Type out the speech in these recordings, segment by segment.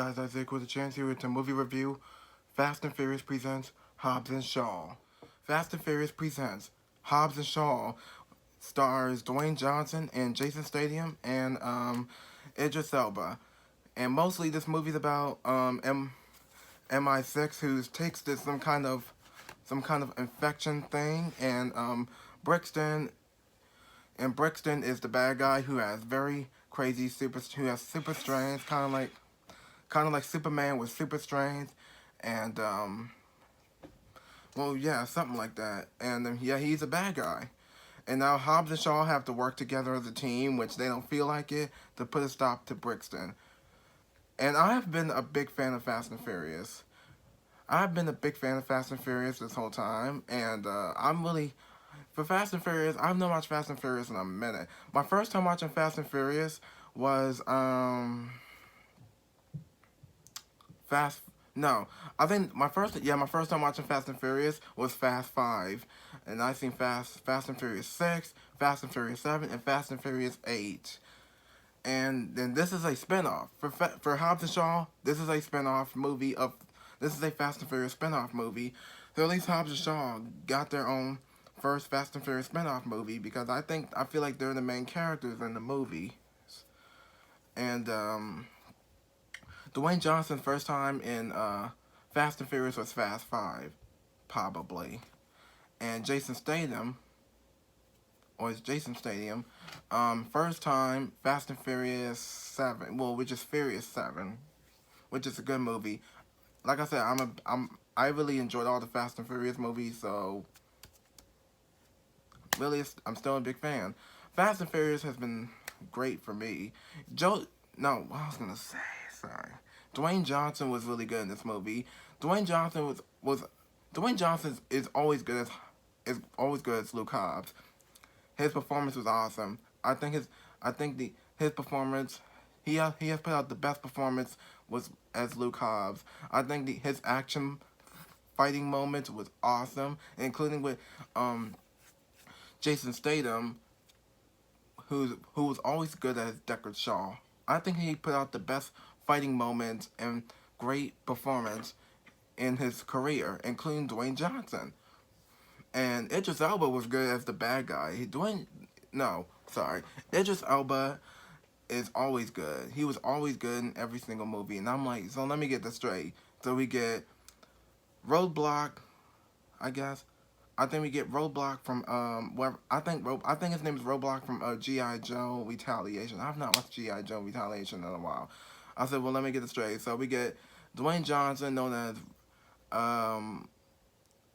guys, Isaac with a chance here to movie review. Fast and Furious presents Hobbs and Shaw. Fast and Furious presents Hobbs and Shaw stars Dwayne Johnson and Jason Statham and Idris Elba. And mostly this movie's about MI6 who takes this some kind of infection thing, and Brixton Brixton is the bad guy who has very crazy who has super strength, kind of like Superman with super strength, and well, yeah, something like that. And yeah, he's a bad guy. And now Hobbs and Shaw have to work together as a team, which they don't feel like it, to put a stop to Brixton. And I have been a big fan of Fast and Furious. I've been a big fan of Fast and Furious this whole time, and I'm really for Fast and Furious. I've not watched Fast and Furious in a minute. My first time watching Fast and Furious was Fast. No, I think my first time watching Fast and Furious was Fast 5, and I seen Fast and Furious 6, Fast and Furious 7, and Fast and Furious 8. And then this is a spinoff for Hobbs and Shaw. This is a spinoff movie of this is a Fast and Furious spinoff movie. So at least Hobbs and Shaw got their own first Fast and Furious spinoff movie, because I feel like they're the main characters in the movie. And Dwayne Johnson's first time in Fast and Furious was Fast 5, probably. And Jason Statham, or it's Jason Statham, first time Fast and Furious 7, well, which is Furious 7, which is a good movie. Like I said, I really enjoyed all the Fast and Furious movies, so really, I'm still a big fan. Fast and Furious has been great for me. No, what I was gonna say, sorry. Dwayne Johnson was really good in this movie. Dwayne Johnson is always good as Luke Hobbs. His performance was awesome. His performance, he has put out the best performance was as Luke Hobbs. I think his action fighting moments was awesome, including with Jason Statham, who was always good as Deckard Shaw. I think he put out the best fighting moments and great performance in his career, including Dwayne Johnson. And Idris Elba was good as the bad guy. Idris Elba is always good. He was always good in every single movie. And I'm like, so let me get this straight. So we get Roadblock, I guess. I think we get Roadblock from I think his name is Roadblock from G.I. Joe Retaliation. I've not watched G.I. Joe Retaliation in a while. I said, well, let me get this straight. So we get Dwayne Johnson, known as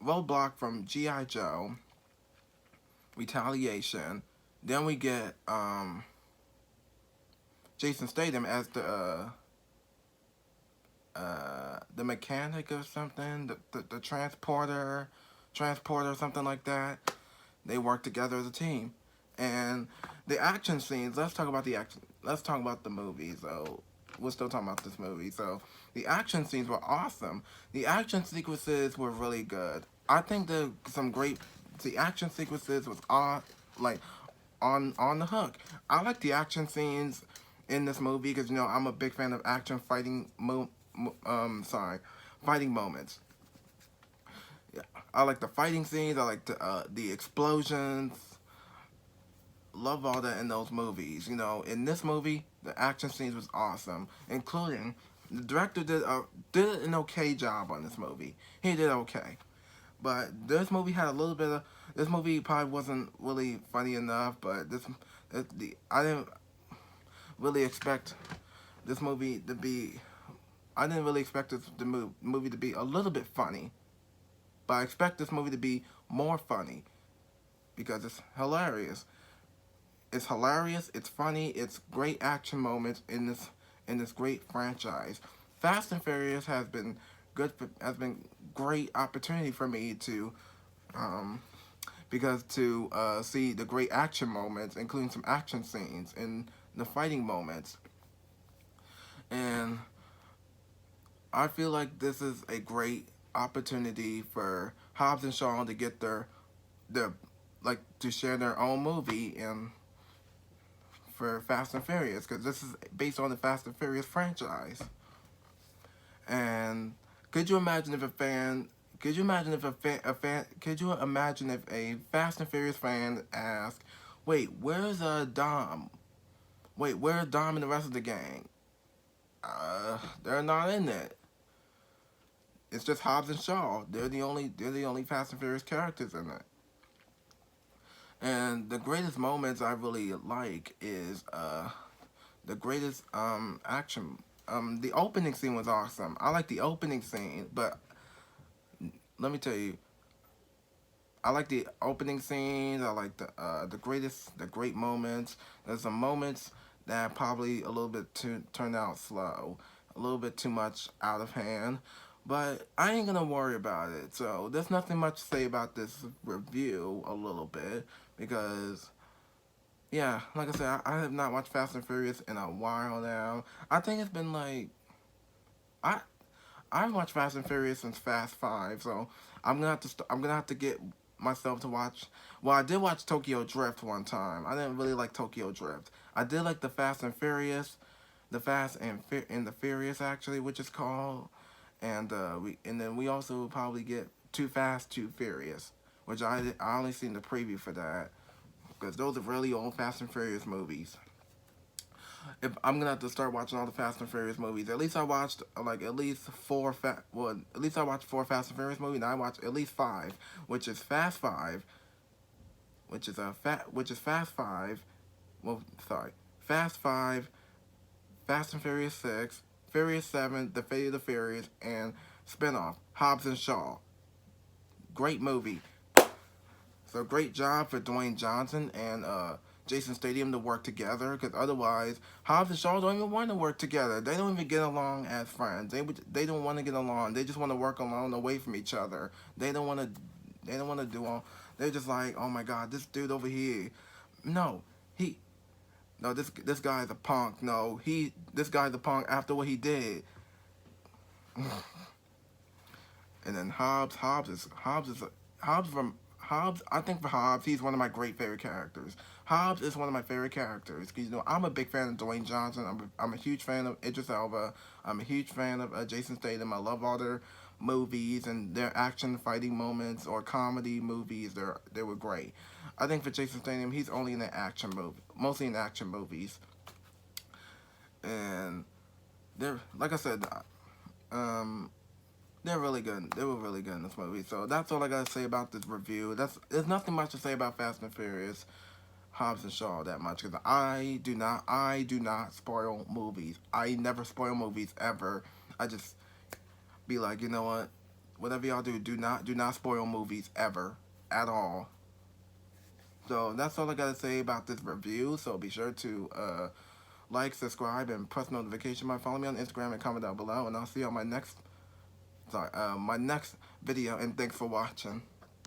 Roadblock from G.I. Joe Retaliation. Then we get Jason Statham as the mechanic or something, the transporter, something like that. They work together as a team. And the action scenes, let's talk about the movie. So we're still talking about this movie. So the action scenes were awesome. The action sequences were really good. I think the action sequences was on the hook. I like the action scenes in this movie because I'm a big fan of action fighting fighting moments. Yeah, I like the fighting scenes. I like the explosions. Love all that in those movies. In this movie, the action scenes was awesome, including the director did an okay job on this movie. He did okay, but this movie had a little bit of. This movie probably wasn't really funny enough, but I didn't really expect this movie to be. I didn't really expect the movie to be a little bit funny. But I expect this movie to be more funny because it's hilarious. It's hilarious. It's funny. It's great action moments in this great franchise. Fast and Furious has been great opportunity for me to see the great action moments, including some action scenes and the fighting moments. And I feel like this is a great opportunity for Hobbs and Shaw to get their to share their own movie and for Fast and Furious, because this is based on the Fast and Furious franchise. And could you imagine if a fan? Could you imagine if a fan? Could you imagine if a Fast and Furious fan asked, "Wait, where's Dom? Wait, where's Dom and the rest of the gang? They're not in it. It's just Hobbs and Shaw. They're the only Fast and Furious characters in it." And the greatest moments I really like is the greatest action. The opening scene was awesome. I like the opening scene, but let me tell you, I like the opening scenes. I like the great moments. There's some moments that probably a little bit too turned out slow, a little bit too much out of hand. But I ain't gonna worry about it. So there's nothing much to say about this review a little bit because yeah, like I said, I have not watched Fast and Furious in a while now. I think it's been like I I've watched Fast and Furious since Fast Five, so I'm gonna have to get myself to watch. Well, I did watch Tokyo Drift one time. I didn't really like Tokyo Drift. I did like the Fast and Furious, the Fast and the Furious actually, which is called, and then we also will probably get Too Fast, Too Furious, which I only seen the preview for that because those are really old Fast and Furious movies. If I'm gonna have to start watching all the Fast and Furious movies. At least I watched like at least at least I watched four Fast and Furious movies. And I watched at least five, which is Fast Five, which is Fast Five. Well, sorry, Fast Five, Fast and Furious Six, Furious Seven, The Fate of the Furious, and spinoff Hobbs and Shaw. Great movie. So great job for Dwayne Johnson and Jason Statham to work together. Because otherwise, Hobbs and Shaw don't even want to work together. They don't even get along as friends. They don't want to get along. They just want to work alone, away from each other. They don't want to. They don't want to do all. They're just like, oh my God, this dude over here. No, he. No, this guy's a punk. No, this guy's a punk after what he did. And then Hobbs. I think for Hobbs, he's one of my great favorite characters. Hobbs is one of my favorite characters. 'Cause, I'm a big fan of Dwayne Johnson. I'm a huge fan of Idris Elba. I'm a huge fan of Jason Statham. I love all their movies and their action fighting moments or comedy movies. They were great. I think for Jason Statham, he's only in the action movie, mostly in action movies. And they're like I said, um, they're really good. They were really good in this movie. So that's all I gotta say about this review. There's nothing much to say about Fast and Furious, Hobbs and Shaw that much because I do not spoil movies. I never spoil movies ever. I just be like, you know what, whatever y'all do not spoil movies ever at all. So that's all I gotta say about this review. So be sure to like, subscribe, and press notification button. Follow me on Instagram and comment down below. And I'll see you on my next video. And thanks for watching.